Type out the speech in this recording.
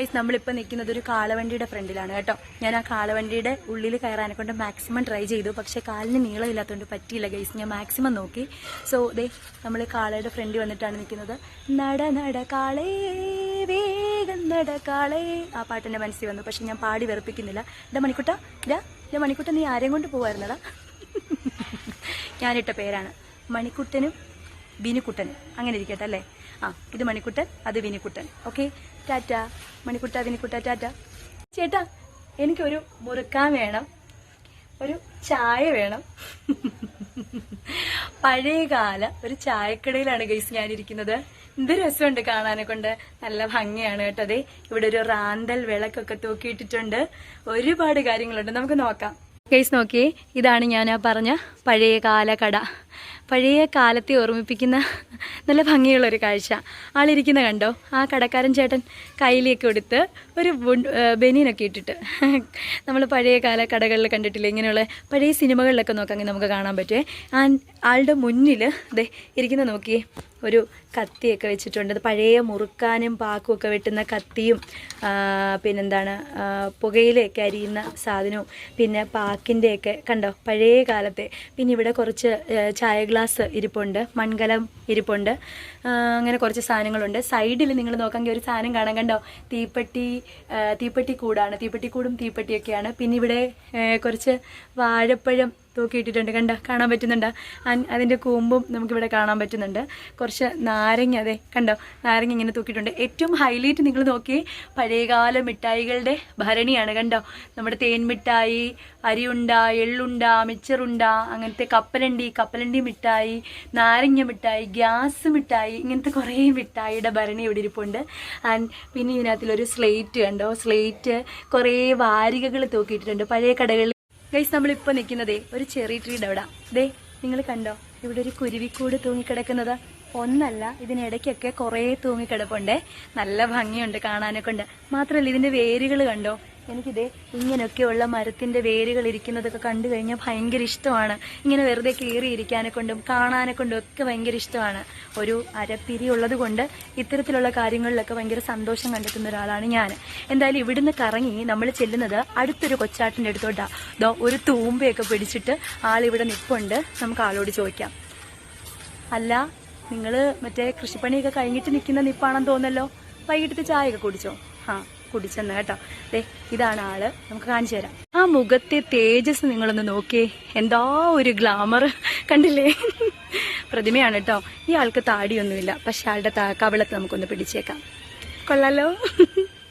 Guys നമ്മളിപ്പോൾ നിൽക്കുന്നത് ഒരു കാളവണ്ടിയുടെ ഫ്രണ്ടിലാണ് കേട്ടോ. ഞാൻ ആ കാളവണ്ടിയുടെ ഉള്ളിൽ കയറാനെ കൊണ്ട് മാക്സിമം ട്രൈ ചെയ്തു, പക്ഷേ കാലിന് നീളമില്ലാത്തതുകൊണ്ട് പറ്റിയില്ല ഗൈസ്. ഞാൻ മാക്സിമം നോക്കി. സോ ദേ നമ്മൾ കാളയുടെ ഫ്രണ്ടിൽ വന്നിട്ടാണ് നിൽക്കുന്നത്. നട നട കാളേ വേഗം നട കാളേ, ആ പാട്ടിൻ്റെ മനസ്സിൽ വന്നു. പക്ഷെ ഞാൻ പാടി വെറുപ്പിക്കുന്നില്ല. മണിക്കുട്ട നീ ആരെയും കൊണ്ട് പോവായിരുന്നടാ? ഞാനിട്ട പേരാണ്. മണിക്കുട്ടനും വിനുക്കുട്ടനും അങ്ങനെ ഇരിക്കട്ടെ അല്ലേ? ആ, ഇത് മണിക്കുട്ടൻ, അത് വിനുക്കുട്ടൻ. ഓക്കെ, ടാറ്റ മണിക്കുട്ട, വിനുക്കുട്ട, ടാറ്റ. ചേട്ടാ, എനിക്കൊരു മുറുക്കാൻ വേണം, ഒരു ചായ വേണം. പഴയകാല ഒരു ചായക്കടയിലാണ് ഗൈസ് ഞാനിരിക്കുന്നത്. എന്ത് രസമുണ്ട് കാണാനെ കൊണ്ട്, നല്ല ഭംഗിയാണ് കേട്ടോ. അതെ, ഇവിടെ ഒരു റാന്തൽ വിളക്കൊക്കെ തൂക്കിയിട്ടിട്ടുണ്ട്. ഒരുപാട് കാര്യങ്ങളുണ്ട്, നമുക്ക് നോക്കാം. ഗൈസ് നോക്കിയേ, ഇതാണ് ഞാൻ ആ പറഞ്ഞ പഴയകാല കട. പഴയ കാലത്തെ ഓർമ്മിപ്പിക്കുന്ന നല്ല ഭംഗിയുള്ളൊരു കാഴ്ച. ആളിരിക്കുന്ന കണ്ടോ? ആ കടക്കാരൻ ചേട്ടൻ കയ്യിലേക്ക് കൊടുത്ത് ഒരു ബനിയനൊക്കെ ഇട്ടിട്ട്. നമ്മൾ പഴയ കാല കടകളിൽ കണ്ടിട്ടില്ല ഇങ്ങനെയുള്ള പഴയ സിനിമകളിലൊക്കെ നോക്കാമെങ്കിൽ നമുക്ക് കാണാൻ പറ്റുമേ. ആളുടെ മുന്നിൽ ദേ ഇരിക്കുന്ന നോക്കിയേ, ഒരു കത്തിയൊക്കെ വെച്ചിട്ടുണ്ട്. അത് പഴയ മുറുക്കാനും പാക്കും ഒക്കെ വെട്ടുന്ന കത്തിയും, പിന്നെന്താണ് പുകയിലൊക്കെ അരിയുന്ന സാധനവും, പിന്നെ പാക്കിൻ്റെയൊക്കെ കണ്ടോ പഴയ കാലത്തെ. പിന്നെ ഇവിടെ കുറച്ച് ചായ ഗ്ലാസ് ഇരിപ്പുണ്ട്, മൺകലം ഇരിപ്പുണ്ട്, അങ്ങനെ കുറച്ച് സാധനങ്ങളുണ്ട്. സൈഡിൽ നിങ്ങൾ നോക്കാമെങ്കിൽ ഒരു സാധനം കാണാൻ കണ്ടോ, തീപ്പെട്ടി കൂടാണ്. തീപ്പെട്ടിക്കൂടും തീപ്പെട്ടിയൊക്കെയാണ്. പിന്നെ ഇവിടെ കുറച്ച് വാഴപ്പഴം തൂക്കിയിട്ടിട്ടുണ്ട്, കണ്ടോ, കാണാൻ പറ്റുന്നുണ്ടോ? അതിൻ്റെ കൂമ്പും നമുക്കിവിടെ കാണാൻ പറ്റുന്നുണ്ട്. കുറച്ച് നാരങ്ങ, അതെ കണ്ടോ, നാരങ്ങ ഇങ്ങനെ തൂക്കിയിട്ടുണ്ട്. ഏറ്റവും ഹൈലൈറ്റ് നിങ്ങൾ നോക്കി, പഴയകാല മിഠായികളുടെ ഭരണിയാണ് കണ്ടോ. നമ്മുടെ തേൻ മിഠായി, അരിയുണ്ട, എള്ളുണ്ട, മിച്ചറുണ്ട, അങ്ങനത്തെ കപ്പലണ്ടി മിഠായി, നാരങ്ങ മിഠായി, ഗ്യാസ് മിഠായി, ഇങ്ങനത്തെ കുറേ മിഠായിയുടെ ഭരണി ഇവിടെ ഇരിപ്പുണ്ട്. പിന്നെ ഇതിനകത്തിലൊരു സ്ലേറ്റ് കണ്ടോ, സ്ലേറ്റ്, കുറേ വാരികകൾ തൂക്കിയിട്ടുണ്ട് പഴയ കടകളിൽ. ഗൈസ് നമ്മളിപ്പോൾ നിൽക്കുന്നതേ ഒരു ചെറി ട്രീയുടെ അവിടെ. ദേ നിങ്ങൾ കണ്ടോ, ഇവിടെ ഒരു കുരുവിക്കൂട് തൂങ്ങിക്കിടക്കുന്നത്. ഒന്നല്ല, ഇതിനിടയ്ക്കൊക്കെ കുറേ തൂങ്ങിക്കിടപ്പുണ്ട്. നല്ല ഭംഗിയുണ്ട് കാണാനൊക്കെ ഉണ്ട്. മാത്രമല്ല ഇതിൻ്റെ വേരുകൾ കണ്ടോ. എനിക്കിതേ ഇങ്ങനെയൊക്കെയുള്ള മരത്തിൻ്റെ വേരുകൾ ഇരിക്കുന്നതൊക്കെ കണ്ടു കഴിഞ്ഞാൽ ഭയങ്കര ഇഷ്ടമാണ്. ഇങ്ങനെ വെറുതെ കയറിയിരിക്കാനെ കൊണ്ടും കാണാനെ കൊണ്ടും ഒക്കെ ഭയങ്കര ഇഷ്ടമാണ്. ഒരു അരപ്പിരി ഉള്ളത് കൊണ്ട് ഇത്തരത്തിലുള്ള കാര്യങ്ങളിലൊക്കെ ഭയങ്കര സന്തോഷം കണ്ടെത്തുന്ന ഒരാളാണ് ഞാൻ. എന്തായാലും ഇവിടുന്ന് കറങ്ങി നമ്മൾ ചെല്ലുന്നത് അടുത്തൊരു കൊച്ചാട്ടിൻ്റെ അടുത്തോട്ടാണ്. ദോ ഒരു തൂമ്പയൊക്കെ പിടിച്ചിട്ട് ആളിവിടെ നിൽപ്പുണ്ട്. നമുക്ക് ആളോട് ചോദിക്കാം. അല്ല, നിങ്ങൾ മറ്റേ കൃഷിപ്പണിയൊക്കെ കഴിഞ്ഞിട്ട് നിൽക്കുന്ന നിപ്പാണെന്ന് തോന്നല്ലോ. വൈകിട്ടത്തെ ചായയൊക്കെ കുടിച്ചോ? ആ, കുടിച്ചെന്ന് കേട്ടോ. ദേ ഇതാണ് ആള്, നമുക്ക് കാണിച്ചു തരാം. ആ മുഖത്തെ തേജസ് നിങ്ങളൊന്ന് നോക്കിയേ, എന്താ ഒരു ഗ്ലാമർ കണ്ടില്ലേ? പ്രതിമയാണ് കേട്ടോ. ഈ ആൾക്ക് താടിയൊന്നുമില്ല, പക്ഷെ ആളുടെ കവിളത്ത് നമുക്കൊന്ന് പിടിച്ചേക്കാം. കൊള്ളാലോ.